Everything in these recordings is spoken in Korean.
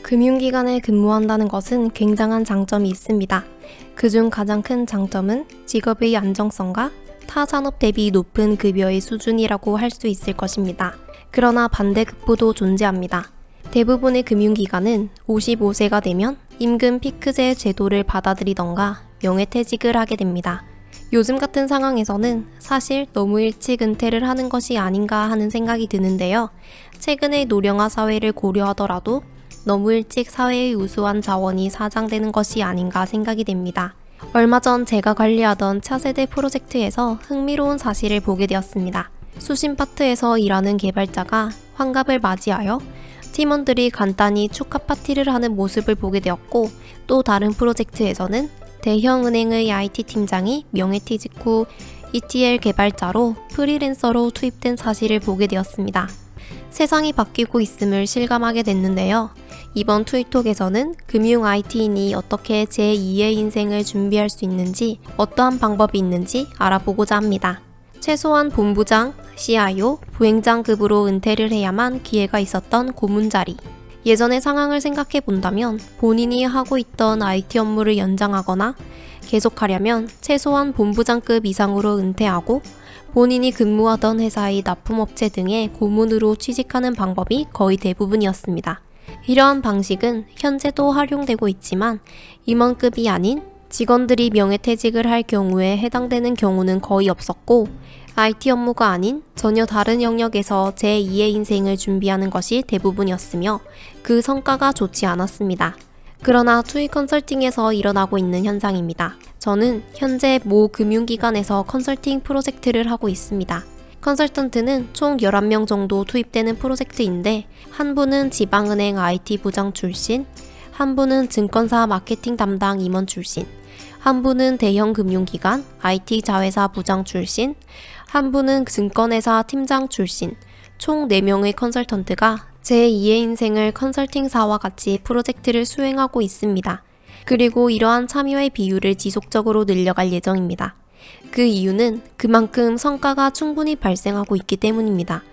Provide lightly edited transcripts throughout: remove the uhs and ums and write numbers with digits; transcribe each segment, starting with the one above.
금융기관에 근무한다는 것은 굉장한 장점이 있습니다. 그중 가장 큰 장점은 직업의 안정성과 타 산업 대비 높은 급여의 수준이라고 할 수 있을 것입니다. 그러나 반대급부도 존재합니다. 대부분의 금융기관은 55세가 되면 임금 피크제 제도를 받아들이던가 명예퇴직을 하게 됩니다. 요즘 같은 상황에서는 사실 너무 일찍 은퇴를 하는 것이 아닌가 하는 생각이 드는데요. 최근의 노령화 사회를 고려하더라도 너무 일찍 사회의 우수한 자원이 사장되는 것이 아닌가 생각이 됩니다. 얼마 전 제가 관리하던 차세대 프로젝트에서 흥미로운 사실을 보게 되었습니다. 수신파트에서 일하는 개발자가 환갑을 맞이하여 팀원들이 간단히 축하 파티를 하는 모습을 보게 되었고, 또 다른 프로젝트에서는 대형 은행의 IT 팀장이 명예퇴직 후 ETL 개발자로 프리랜서로 투입된 사실을 보게 되었습니다. 세상이 바뀌고 있음을 실감하게 됐는데요. 이번 투이톡에서는 금융 IT인이 어떻게 제2의 인생을 준비할 수 있는지, 어떠한 방법이 있는지 알아보고자 합니다. 최소한 본부장, CIO, 부행장급으로 은퇴를 해야만 기회가 있었던 고문 자리. 예전의 상황을 생각해 본다면 본인이 하고 있던 IT 업무를 연장하거나 계속하려면 최소한 본부장급 이상으로 은퇴하고 본인이 근무하던 회사의 납품업체 등의 고문으로 취직하는 방법이 거의 대부분이었습니다. 이러한 방식은 현재도 활용되고 있지만 임원급이 아닌 직원들이 명예퇴직을 할 경우에 해당되는 경우는 거의 없었고, IT 업무가 아닌 전혀 다른 영역에서 제2의 인생을 준비하는 것이 대부분이었으며 그 성과가 좋지 않았습니다. 그러나 투이 컨설팅에서 일어나고 있는 현상입니다. 저는 현재 모 금융기관에서 컨설팅 프로젝트를 하고 있습니다. 컨설턴트는 총 11명 정도 투입되는 프로젝트인데, 한 분은 지방은행 IT 부장 출신, 한 분은 증권사 마케팅 담당 임원 출신, 한 분은 대형 금융기관 IT 자회사 부장 출신, 한 분은 증권회사 팀장 출신, 총 4명의 컨설턴트가 제2의 인생을 컨설팅사와 같이 프로젝트를 수행하고 있습니다. 그리고 이러한 참여의 비율을 지속적으로 늘려갈 예정입니다. 그 이유는 그만큼 성과가 충분히 발생하고 있기 때문입니다.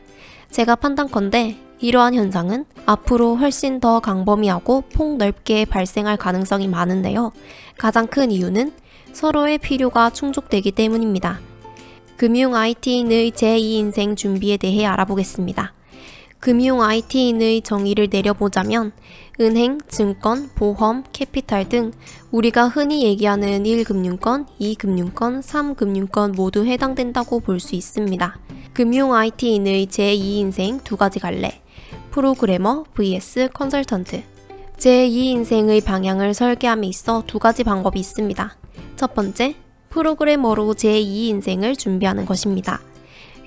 제가 판단컨대 이러한 현상은 앞으로 훨씬 더 강범위하고 폭넓게 발생할 가능성이 많은데요. 가장 큰 이유는 서로의 필요가 충족되기 때문입니다. 금융 IT인의 제2인생 준비에 대해 알아보겠습니다. 금융 IT인의 정의를 내려보자면 은행, 증권, 보험, 캐피탈 등 우리가 흔히 얘기하는 1금융권, 2금융권, 3금융권 모두 해당된다고 볼 수 있습니다. 금융 IT인의 제2인생 두 가지 갈래, 프로그래머 vs 컨설턴트. 제2인생의 방향을 설계함에 있어 두 가지 방법이 있습니다. 첫 번째, 프로그래머로 제2인생을 준비하는 것입니다.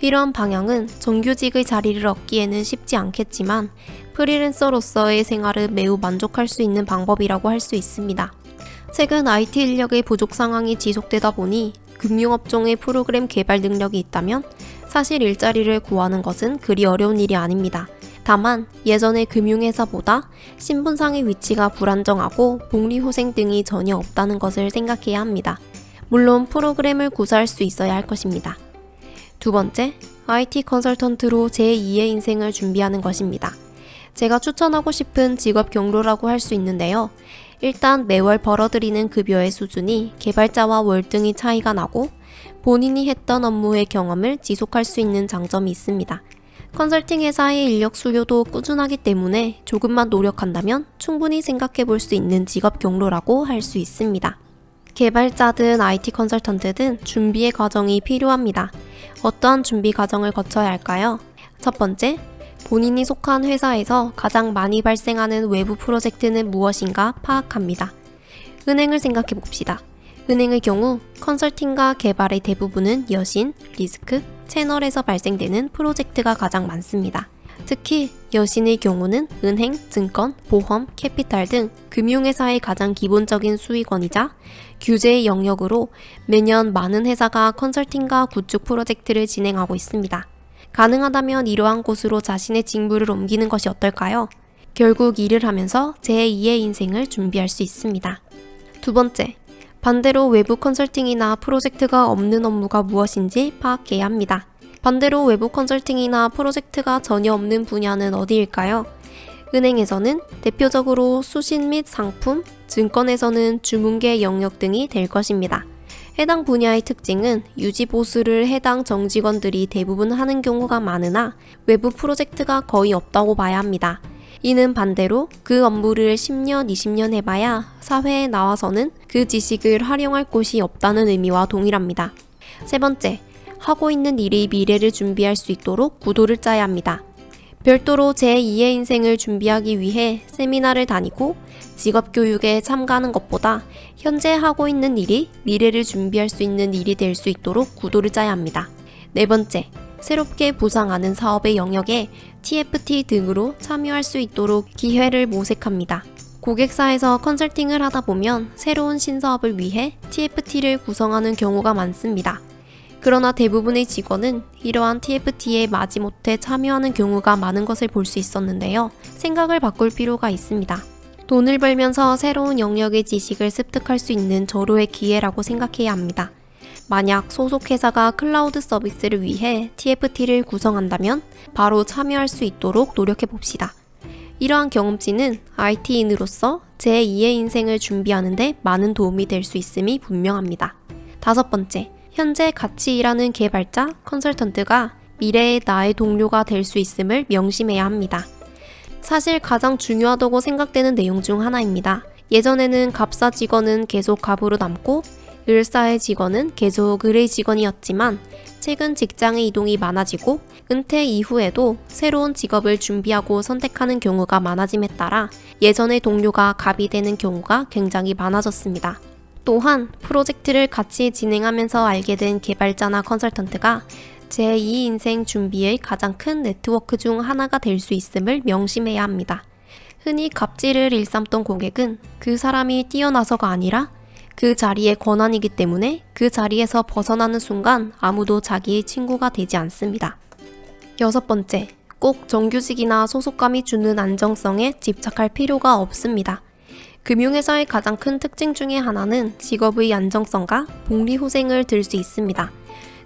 이런 방향은 정규직의 자리를 얻기에는 쉽지 않겠지만 프리랜서로서의 생활은 매우 만족할 수 있는 방법이라고 할 수 있습니다. 최근 IT 인력의 부족 상황이 지속되다 보니 금융업종의 프로그램 개발 능력이 있다면 사실 일자리를 구하는 것은 그리 어려운 일이 아닙니다. 다만 예전의 금융회사보다 신분상의 위치가 불안정하고 복리후생 등이 전혀 없다는 것을 생각해야 합니다. 물론 프로그램을 구사할 수 있어야 할 것입니다. 두 번째, IT 컨설턴트로 제2의 인생을 준비하는 것입니다. 제가 추천하고 싶은 직업 경로라고 할 수 있는데요. 일단 매월 벌어들이는 급여의 수준이 개발자와 월등히 차이가 나고 본인이 했던 업무의 경험을 지속할 수 있는 장점이 있습니다. 컨설팅 회사의 인력 수요도 꾸준하기 때문에 조금만 노력한다면 충분히 생각해 볼 수 있는 직업 경로라고 할 수 있습니다. 개발자든 IT 컨설턴트든 준비의 과정이 필요합니다. 어떠한 준비 과정을 거쳐야 할까요? 첫 번째, 본인이 속한 회사에서 가장 많이 발생하는 외부 프로젝트는 무엇인가 파악합니다. 은행을 생각해 봅시다. 은행의 경우 컨설팅과 개발의 대부분은 여신, 리스크, 채널에서 발생되는 프로젝트가 가장 많습니다. 특히 여신의 경우는 은행, 증권, 보험, 캐피탈 등 금융회사의 가장 기본적인 수익원이자 규제의 영역으로 매년 많은 회사가 컨설팅과 구축 프로젝트를 진행하고 있습니다. 가능하다면 이러한 곳으로 자신의 직무를 옮기는 것이 어떨까요? 결국 일을 하면서 제2의 인생을 준비할 수 있습니다. 두 번째, 반대로 외부 컨설팅이나 프로젝트가 없는 업무가 무엇인지 파악해야 합니다. 반대로 외부 컨설팅이나 프로젝트가 전혀 없는 분야는 어디일까요? 은행에서는 대표적으로 수신 및 상품, 증권에서는 주문계 영역 등이 될 것입니다. 해당 분야의 특징은 유지 보수를 해당 정직원들이 대부분 하는 경우가 많으나 외부 프로젝트가 거의 없다고 봐야 합니다. 이는 반대로 그 업무를 10년, 20년 해봐야 사회에 나와서는 그 지식을 활용할 곳이 없다는 의미와 동일합니다. 세 번째, 하고 있는 일이 미래를 준비할 수 있도록 구도를 짜야 합니다. 별도로 제2의 인생을 준비하기 위해 세미나를 다니고 직업교육에 참가하는 것보다 현재 하고 있는 일이 미래를 준비할 수 있는 일이 될 수 있도록 구도를 짜야 합니다. 네 번째, 새롭게 부상하는 사업의 영역에 TFT 등으로 참여할 수 있도록 기회를 모색합니다. 고객사에서 컨설팅을 하다 보면 새로운 신사업을 위해 TFT를 구성하는 경우가 많습니다. 그러나 대부분의 직원은 이러한 TFT에 마지못해 참여하는 경우가 많은 것을 볼 수 있었는데요. 생각을 바꿀 필요가 있습니다. 돈을 벌면서 새로운 영역의 지식을 습득할 수 있는 절호의 기회라고 생각해야 합니다. 만약 소속 회사가 클라우드 서비스를 위해 TFT를 구성한다면 바로 참여할 수 있도록 노력해 봅시다. 이러한 경험치는 IT인으로서 제2의 인생을 준비하는 데 많은 도움이 될 수 있음이 분명합니다. 다섯 번째, 현재 같이 일하는 개발자, 컨설턴트가 미래의 나의 동료가 될 수 있음을 명심해야 합니다. 사실 가장 중요하다고 생각되는 내용 중 하나입니다. 예전에는 갑사 직원은 계속 갑으로 남고 을사의 직원은 계속 을의 직원이었지만 최근 직장의 이동이 많아지고 은퇴 이후에도 새로운 직업을 준비하고 선택하는 경우가 많아짐에 따라 예전의 동료가 갑이 되는 경우가 굉장히 많아졌습니다. 또한 프로젝트를 같이 진행하면서 알게 된 개발자나 컨설턴트가 제2 인생 준비의 가장 큰 네트워크 중 하나가 될 수 있음을 명심해야 합니다. 흔히 갑질을 일삼던 고객은 그 사람이 뛰어나서가 아니라 그 자리의 권한이기 때문에 그 자리에서 벗어나는 순간 아무도 자기의 친구가 되지 않습니다. 여섯 번째, 꼭 정규직이나 소속감이 주는 안정성에 집착할 필요가 없습니다. 금융회사의 가장 큰 특징 중에 하나는 직업의 안정성과 복리후생을 들 수 있습니다.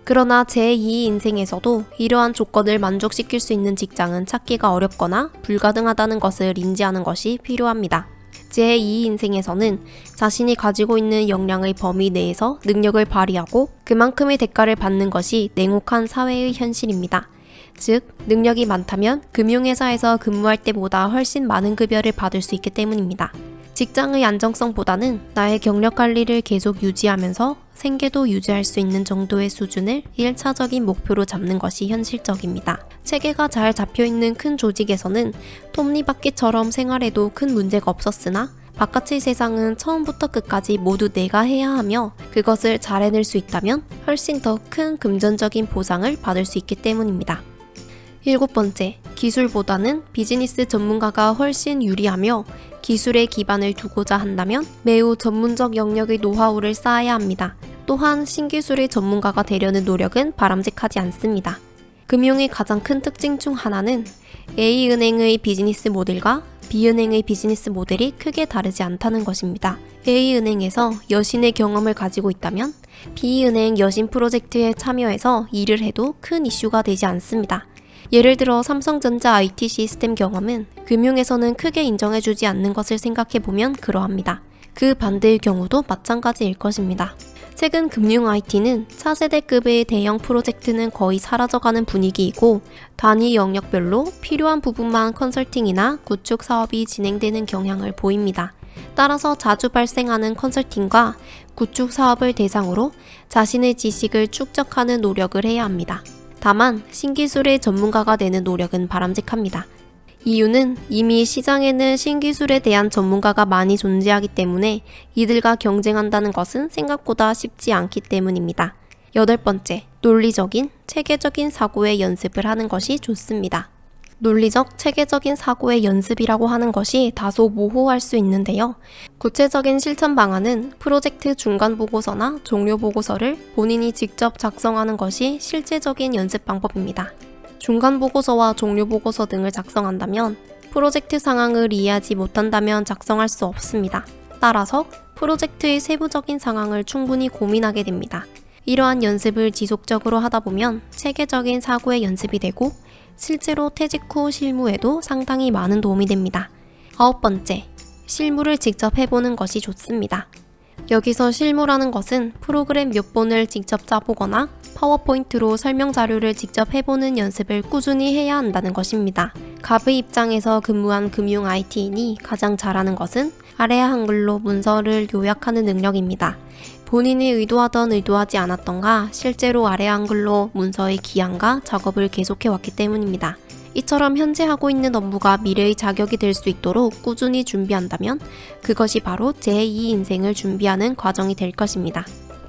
그러나 제2 인생에서도 이러한 조건을 만족시킬 수 있는 직장은 찾기가 어렵거나 불가능하다는 것을 인지하는 것이 필요합니다. 제2 인생에서는 자신이 가지고 있는 역량의 범위 내에서 능력을 발휘하고 그만큼의 대가를 받는 것이 냉혹한 사회의 현실입니다. 즉, 능력이 많다면 금융회사에서 근무할 때보다 훨씬 많은 급여를 받을 수 있기 때문입니다. 직장의 안정성보다는 나의 경력 관리를 계속 유지하면서 생계도 유지할 수 있는 정도의 수준을 1차적인 목표로 잡는 것이 현실적입니다. 체계가 잘 잡혀있는 큰 조직에서는 톱니바퀴처럼 생활해도 큰 문제가 없었으나 바깥의 세상은 처음부터 끝까지 모두 내가 해야 하며 그것을 잘 해낼 수 있다면 훨씬 더 큰 금전적인 보상을 받을 수 있기 때문입니다. 일곱 번째, 기술보다는 비즈니스 전문가가 훨씬 유리하며 기술에 기반을 두고자 한다면 매우 전문적 영역의 노하우를 쌓아야 합니다. 또한 신기술의 전문가가 되려는 노력은 바람직하지 않습니다. 금융의 가장 큰 특징 중 하나는 A은행의 비즈니스 모델과 B은행의 비즈니스 모델이 크게 다르지 않다는 것입니다. A은행에서 여신의 경험을 가지고 있다면 B은행 여신 프로젝트에 참여해서 일을 해도 큰 이슈가 되지 않습니다. 예를 들어 삼성전자 IT 시스템 경험은 금융에서는 크게 인정해주지 않는 것을 생각해보면 그러합니다. 그 반대의 경우도 마찬가지일 것입니다. 최근 금융 IT는 차세대급의 대형 프로젝트는 거의 사라져가는 분위기이고 단위 영역별로 필요한 부분만 컨설팅이나 구축 사업이 진행되는 경향을 보입니다. 따라서 자주 발생하는 컨설팅과 구축 사업을 대상으로 자신의 지식을 축적하는 노력을 해야 합니다. 다만 신기술의 전문가가 되는 노력은 바람직합니다. 이유는 이미 시장에는 신기술에 대한 전문가가 많이 존재하기 때문에 이들과 경쟁한다는 것은 생각보다 쉽지 않기 때문입니다. 여덟 번째, 논리적인, 체계적인 사고의 연습을 하는 것이 좋습니다. 논리적, 체계적인 사고의 연습이라고 하는 것이 다소 모호할 수 있는데요. 구체적인 실천 방안은 프로젝트 중간 보고서나 종료 보고서를 본인이 직접 작성하는 것이 실제적인 연습 방법입니다. 중간 보고서와 종료 보고서 등을 작성한다면 프로젝트 상황을 이해하지 못한다면 작성할 수 없습니다. 따라서 프로젝트의 세부적인 상황을 충분히 고민하게 됩니다. 이러한 연습을 지속적으로 하다 보면 체계적인 사고의 연습이 되고 실제로 퇴직 후 실무에도 상당히 많은 도움이 됩니다. 9번째, 실무를 직접 해보는 것이 좋습니다. 여기서 실무라는 것은 프로그램 몇 번을 직접 짜보거나 파워포인트로 설명 자료를 직접 해보는 연습을 꾸준히 해야 한다는 것입니다. 갑의 입장에서 근무한 금융 IT인이 가장 잘하는 것은 아래아 한글로 문서를 요약하는 능력입니다. 본인이 의도하던 의도하지 않았던가 실제로 아래아 한글로 문서의 기한과 작업을 계속해왔기 때문입니다. 이처럼 현재 하고 있는 업무가 미래의 자격이 될 수 있도록 꾸준히 준비한다면 그것이 바로 제2 인생을 준비하는 과정이 될 것입니다.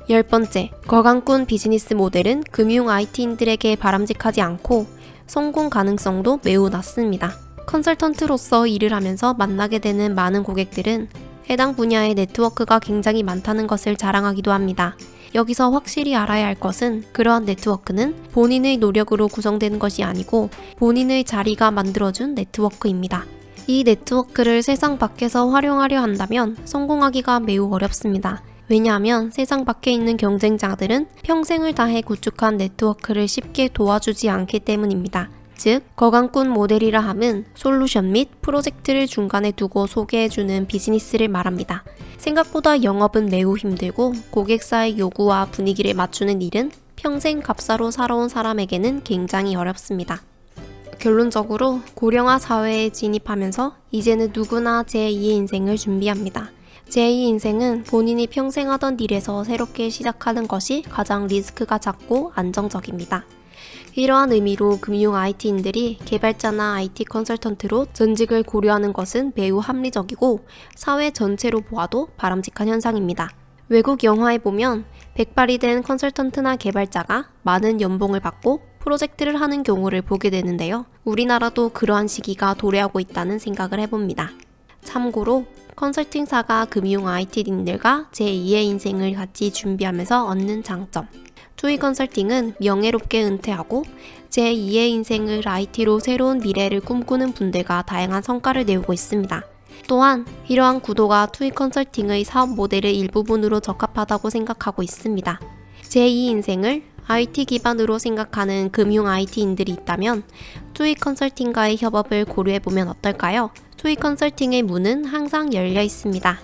10번째, 거강꾼 비즈니스 모델은 금융 IT인들에게 바람직하지 않고 성공 가능성도 매우 낮습니다. 컨설턴트로서 일을 하면서 만나게 되는 많은 고객들은 해당 분야의 네트워크가 굉장히 많다는 것을 자랑하기도 합니다. 여기서 확실히 알아야 할 것은 그러한 네트워크는 본인의 노력으로 구성되는 것이 아니고 본인의 자리가 만들어준 네트워크입니다. 이 네트워크를 세상 밖에서 활용하려 한다면 성공하기가 매우 어렵습니다. 왜냐하면 세상 밖에 있는 경쟁자들은 평생을 다해 구축한 네트워크를 쉽게 도와주지 않기 때문입니다. 즉, 거강꾼 모델이라 함은 솔루션 및 프로젝트를 중간에 두고 소개해주는 비즈니스를 말합니다. 생각보다 영업은 매우 힘들고 고객사의 요구와 분위기를 맞추는 일은 평생 갑사로 살아온 사람에게는 굉장히 어렵습니다. 결론적으로 고령화 사회에 진입하면서 이제는 누구나 제2의 인생을 준비합니다. 제2 인생은 본인이 평생 하던 일에서 새롭게 시작하는 것이 가장 리스크가 작고 안정적입니다. 이러한 의미로 금융 IT인들이 개발자나 IT 컨설턴트로 전직을 고려하는 것은 매우 합리적이고 사회 전체로 보아도 바람직한 현상입니다. 외국 영화에 보면 백발이 된 컨설턴트나 개발자가 많은 연봉을 받고 프로젝트를 하는 경우를 보게 되는데요. 우리나라도 그러한 시기가 도래하고 있다는 생각을 해봅니다. 참고로 컨설팅사가 금융 IT인들과 제2의 인생을 같이 준비하면서 얻는 장점. 투이 컨설팅은 명예롭게 은퇴하고 제2의 인생을 IT로 새로운 미래를 꿈꾸는 분들과 다양한 성과를 내오고 있습니다. 또한 이러한 구도가 투이 컨설팅의 사업 모델의 일부분으로 적합하다고 생각하고 있습니다. 제2 인생을 IT 기반으로 생각하는 금융 IT인들이 있다면 투이 컨설팅과의 협업을 고려해보면 어떨까요? 투이 컨설팅의 문은 항상 열려 있습니다.